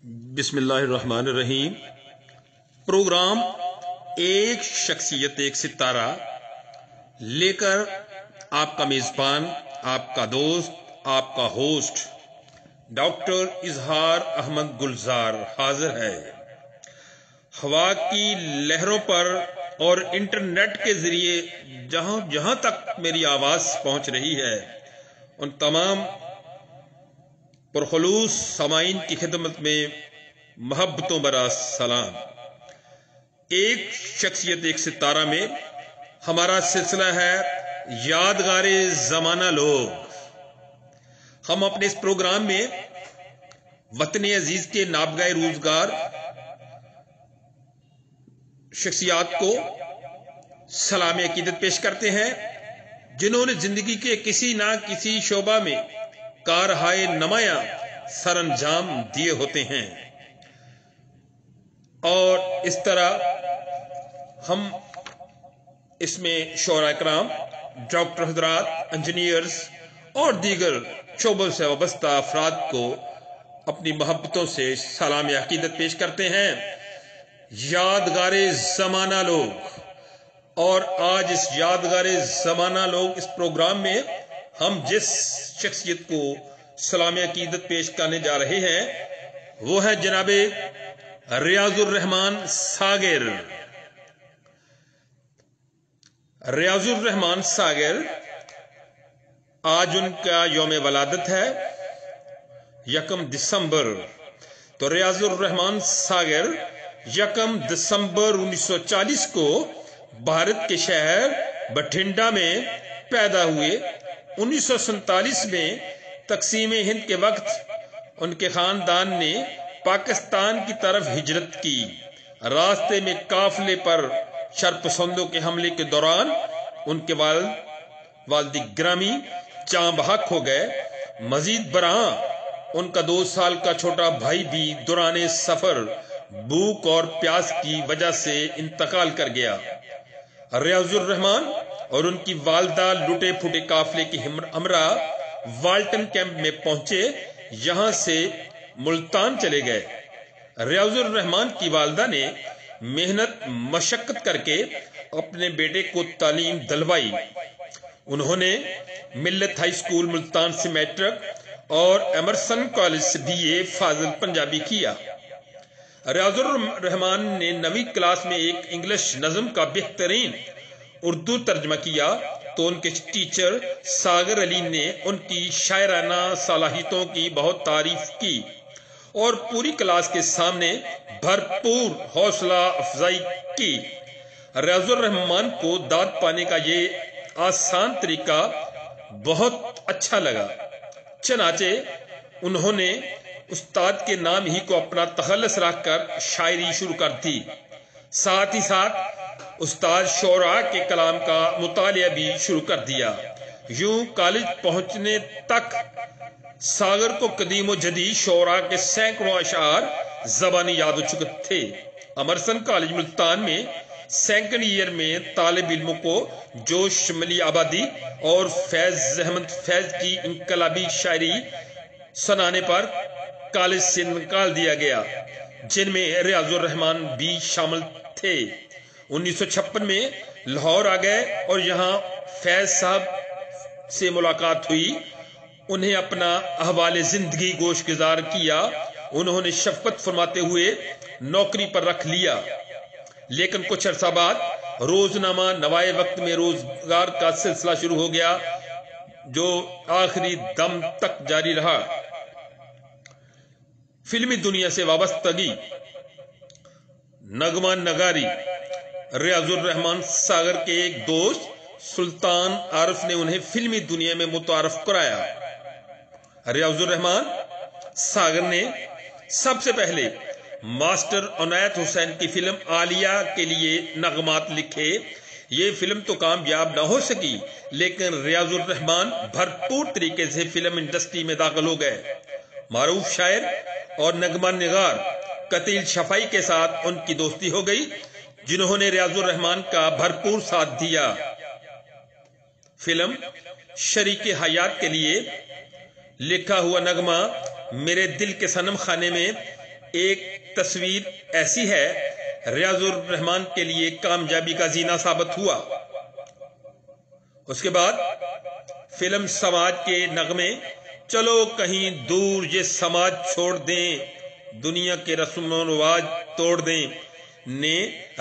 بسم اللہ الرحمن الرحیم۔ پروگرام ایک شخصیت ایک ستارہ لے کر آپ کا میزبان، آپ کا دوست، آپ کا ہوسٹ ڈاکٹر اظہار احمد گلزار حاضر ہے۔ ہوا کی لہروں پر اور انٹرنیٹ کے ذریعے جہاں جہاں تک میری آواز پہنچ رہی ہے ان تمام پرخلوص سامعین کی خدمت میں محبتوں برا سلام۔ ایک شخصیت ایک ستارہ میں ہمارا سلسلہ ہے یادگار زمانہ لوگ۔ ہم اپنے اس پروگرام میں وطن عزیز کے نابغہ روزگار شخصیات کو سلام عقیدت پیش کرتے ہیں جنہوں نے زندگی کے کسی نہ کسی شعبہ میں کارہائے نمایاں سر انجام دیے ہوتے ہیں، اور اس طرح ہم اس میں شعراء کرام، ڈاکٹر حضرات، انجینئرز اور دیگر شعبوں سے وابستہ افراد کو اپنی محبتوں سے سلام عقیدت پیش کرتے ہیں۔ یادگار زمانہ لوگ، اور آج اس یادگار زمانہ لوگ اس پروگرام میں ہم جس شخصیت کو سلام عقیدت پیش کرنے جا رہے ہیں وہ ہے جناب ریاض الرحمان ساغر۔ ریاض الرحمان ساغر، آج ان کا یوم ولادت ہے 1 دسمبر۔ تو ریاض الرحمان ساغر 1 دسمبر 1940 کو بھارت کے شہر بٹھنڈا میں پیدا ہوئے۔ 1947 میں تقسیم ہند کے وقت ان کے خاندان نے پاکستان کی طرف ہجرت کی۔ راستے میں قافلے پر شرپسندوں کے حملے کے دوران ان کے والد گرامی جاں بحق ہو گئے۔ مزید برآں ان کا 2 سال کا چھوٹا بھائی بھی دوران سفر بھوک اور پیاس کی وجہ سے انتقال کر گیا۔ ریاض الرحمان اور ان کی والدہ لٹے پھوٹے قافلے کی ہمراہ والٹن کیمپ میں پہنچے، یہاں سے ملتان چلے گئے۔ ریاض الرحمان کی والدہ نے محنت مشقت کر کے اپنے بیٹے کو تعلیم دلوائی۔ انہوں نے ملت ہائی سکول ملتان سے میٹرک اور ایمرسن کالج سے BA فاضل پنجابی کیا۔ ریاض الرحمان نے 9ویں کلاس میں ایک انگلش نظم کا بہترین اردو ترجمہ کیا تو ان کے ٹیچر ساغر علی نے ان کی شاعرانہ صلاحیتوں کی بہت تعریف کی اور پوری کلاس کے سامنے بھرپور حوصلہ افزائی کی۔ ریاض الرحمان کو داد پانے کا یہ آسان طریقہ بہت اچھا لگا، چنانچہ انہوں نے استاد کے نام ہی کو اپنا تخلص رکھ کر شاعری شروع کر دی۔ ساتھ ہی ساتھ استاد شعراء کے کلام کا مطالعہ بھی شروع کر دیا۔ یوں کالج پہنچنے تک ساغر کو قدیم و جدید شعراء کے سینکڑوں اشعار زبانی یاد ہو چکے تھے۔ امرسن کالج ملتان میں 2nd ایئر میں طالب علموں کو جوش ملی آبادی اور فیض احمد فیض کی انقلابی شاعری سنانے پر کالج سے نکال دیا گیا، جن میں ریاض الرحمان بھی شامل تھے۔ 1956 میں لاہور آ گئے اور یہاں فیض صاحب سے ملاقات ہوئی۔ انہیں اپنا احوال زندگی گوشگزار کیا۔ انہوں نے شفقت فرماتے ہوئے نوکری پر رکھ لیا، لیکن کچھ عرصہ بعد روزنامہ نوائے وقت میں روزگار کا سلسلہ شروع ہو گیا جو آخری دم تک جاری رہا۔ فلمی دنیا سے وابستگی، نغمہ نگاری۔ ریاض الرحمان ساغر کے ایک دوست سلطان عارف نے انہیں فلمی دنیا میں متعارف کرایا۔ ریاض الرحمان ساغر نے سب سے پہلے ماسٹر عنایت حسین کی فلم عالیہ کے لیے نغمات لکھے۔ یہ فلم تو کامیاب نہ ہو سکی، لیکن ریاض الرحمان بھرپور طریقے سے فلم انڈسٹری میں داخل ہو گئے۔ معروف شاعر اور نغمہ نگار قتیل شفائی کے ساتھ ان کی دوستی ہو گئی، جنہوں نے ریاض الرحمان کا بھرپور ساتھ دیا۔ فلم شریک حیات کے لیے لکھا ہوا نغمہ میرے دل کے صنم خانے میں ایک تصویر ایسی ہے ریاض الرحمان کے لیے کامیابی کا زینہ ثابت ہوا۔ اس کے بعد فلم سماج کے نغمے چلو کہیں دور یہ سماج چھوڑ دیں، دنیا کے رسم و رواج توڑ دیں نے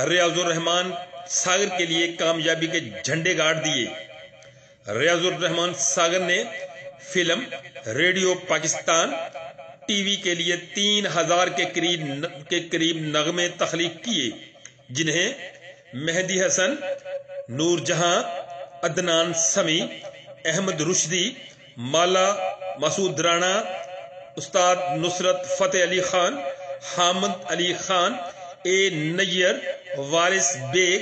ریاض الرحمان ساگر کے لیے کامیابی کے جھنڈے گاڑ دیے۔ ریاض الرحمان ساگر نے film, radio Pakistan, T V کے لیے 3000 کے قریب نغمے تخلیق کیے، جنہیں مہدی حسن، نور جہاں، عدنان سمیع، احمد رشدی، مالا مسعود رانا، استاد نصرت فتح علی خان، حامد علی خان، اے نیر، وارث بیگ،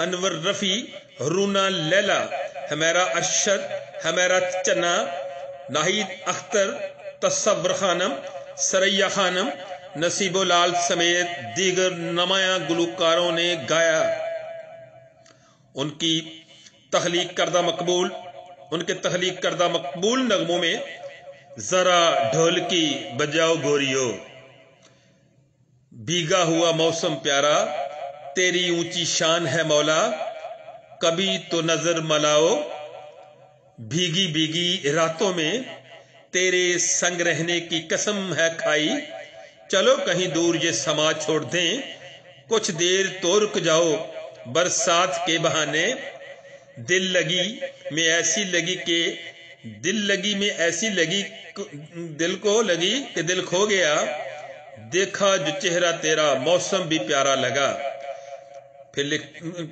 انور رفیع، رونا لیلا، ہمیرا ارشد، ہمیرا چنا، ناہید اختر، تصور خانم، سریا خانم، نصیب لال سمیت دیگر نمایاں گلوکاروں نے گایا۔ ان کے تخلیق کردہ مقبول نغموں میں ذرا ڈھولکی بجاؤ گوریو، بھیگا ہوا موسم پیارا، تیری اونچی شان ہے مولا، کبھی تو نظر ملاؤ، بھیگی بھیگی راتوں میں تیرے سنگ رہنے کی قسم ہے کھائی، چلو کہیں دور یہ سماج چھوڑ دیں، کچھ دیر تو رک جاؤ، برسات کے بہانے، دل کو لگی کہ دل کھو گیا، دیکھا جو چہرہ تیرا موسم بھی پیارا لگا۔ پھر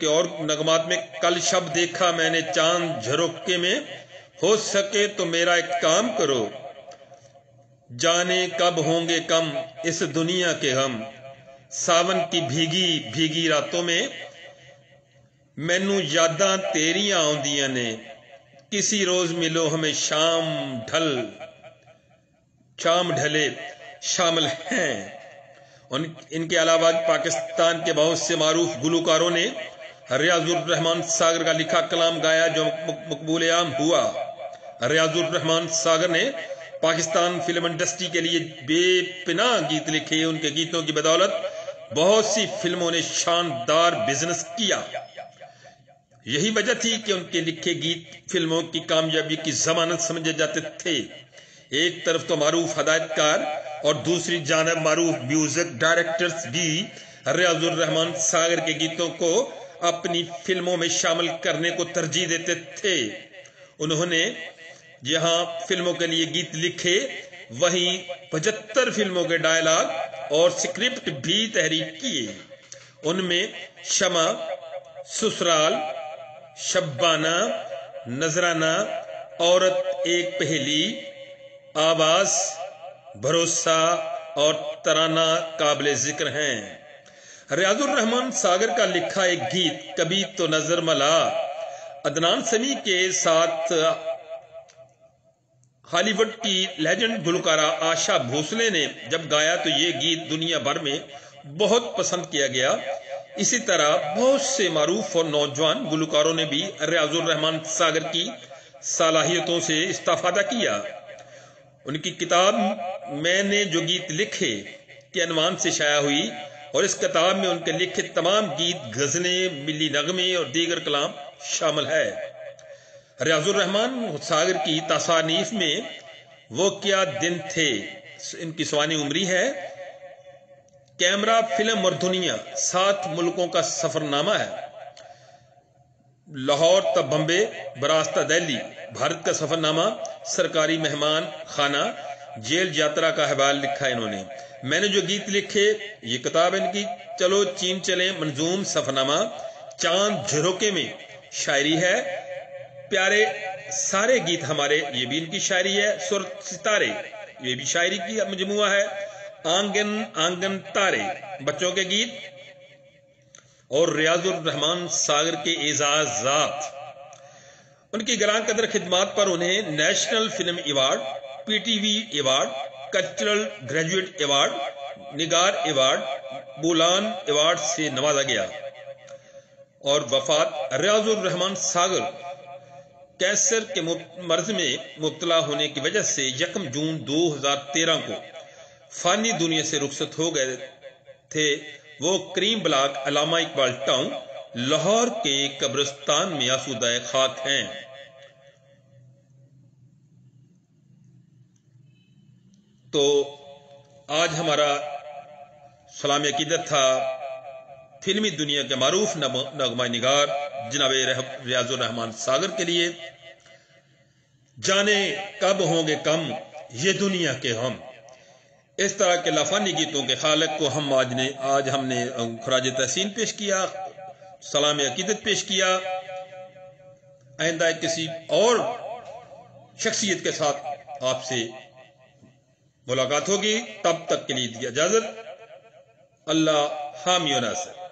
کے اور نغمات میں کل شب دیکھا میں نے چاند جھروکے میں، ہو سکے تو میرا ایک کام کرو، جانے کب ہوں گے کم اس دنیا کے غم، ساون کی بھیگی بھیگی راتوں میں مینوں یاداں تیریاں آؤندیاں نے، کسی روز ملو ہمیں شام ڈھلے شامل ہیں۔ ان کے علاوہ پاکستان کے بہت سے معروف گلوکاروں نے ریاض الرحمان ساگر کا لکھا کلام گایا جو مقبول عام ہوا۔ ریاض الرحمان ساگر نے پاکستان فلم انڈسٹری کے لیے بے پناہ گیت لکھے، ان کے گیتوں کی بدولت بہت سی فلموں نے شاندار بزنس کیا۔ یہی وجہ تھی کہ ان کے لکھے گیت فلموں کی کامیابی کی ضمانت سمجھے جاتے تھے۔ ایک طرف تو معروف ہدایت کار اور دوسری جانب معروف میوزک ڈائریکٹرز بھی ریاض الرحمان ساگر کے گیتوں کو اپنی فلموں میں شامل کرنے کو ترجیح دیتے تھے۔ انہوں نے جہاں فلموں کے لیے گیت لکھے وہیں 75 فلموں کے ڈائلاگ اور سکرپٹ بھی تحریر کیے۔ ان میں شمع، سسرال، شبانہ، نذرانہ، عورت ایک پہلی، آواز، بھروسہ اور ترانہ قابل ذکر ہیں۔ ریاض الرحمان ساگر کا لکھا ایک گیت کبھی تو نظر ملا عدنان سمیع کے ساتھ ہالی ووڈ کی لیجنڈ گلوکارہ آشا بھوسلے نے جب گایا تو یہ گیت دنیا بھر میں بہت پسند کیا گیا۔ اسی طرح بہت سے معروف اور نوجوان گلوکاروں نے بھی ریاض الرحمان ساگر کی صلاحیتوں سے استفادہ کیا۔ ان کی کتاب میں نے جو گیت لکھے کے عنوان سے شائع ہوئی اور اس کتاب میں ان کے لکھے تمام گیت، غزلیں، ملی نغمے اور دیگر کلام شامل ہے۔ ریاض الرحمان ساگر کی تصانیف میں وہ کیا دن تھے، ان کی سوانح عمری ہے۔ کیمرہ فلم اور دنیا 7 ملکوں کا سفر نامہ ہے۔ لاہور تا بمبے براستہ دہلی بھارت کا سفر نامہ، سرکاری مہمان خانہ، جیل یاترا کا احوال لکھا ہے انہوں نے۔ میں نے جو گیت لکھے، یہ کتاب ان کی چلو چین چلیں منظوم سفر نامہ، چاند جھروکے میں شاعری ہے، پیارے سارے گیت ہمارے، یہ بھی ان کی شاعری ہے، سر ستارے یہ بھی شاعری کی مجموعہ ہے، آنگن آنگن تارے بچوں کے گیت، اور ریاض الرحمان ساگر کے اعزازات۔ ان کی گراں قدر خدمات پر انہیں national film award, P T V award, cultural graduate award, نگار ایوارڈ، بولان ایوارڈ سے نوازا گیا۔ اور وفات ریاض الرحمان ساگر کینسر کے مرض میں مبتلا ہونے کی وجہ سے 1 جون 2013 کو فانی دنیا سے رخصت ہو گئے تھے، وہ کریم بلاک علامہ اقبال ٹاؤن لاہور کے قبرستان میں آسودہ خاک ہیں۔ تو آج ہمارا سلام عقیدت تھا فلمی دنیا کے معروف نغمہ نگار جناب ریاض الرحمان ساگر کے لیے۔ جانے کب ہوں گے کم یہ دنیا کے ہم، اس طرح کے لافانی گیتوں کے خالق کو آج ہم نے خراج تحسین پیش کیا، سلام عقیدت پیش کیا۔ آئندہ کسی اور شخصیت کے ساتھ آپ سے ملاقات ہوگی، تب تک کے لیے اجازت۔ اللہ حامی و ناصر۔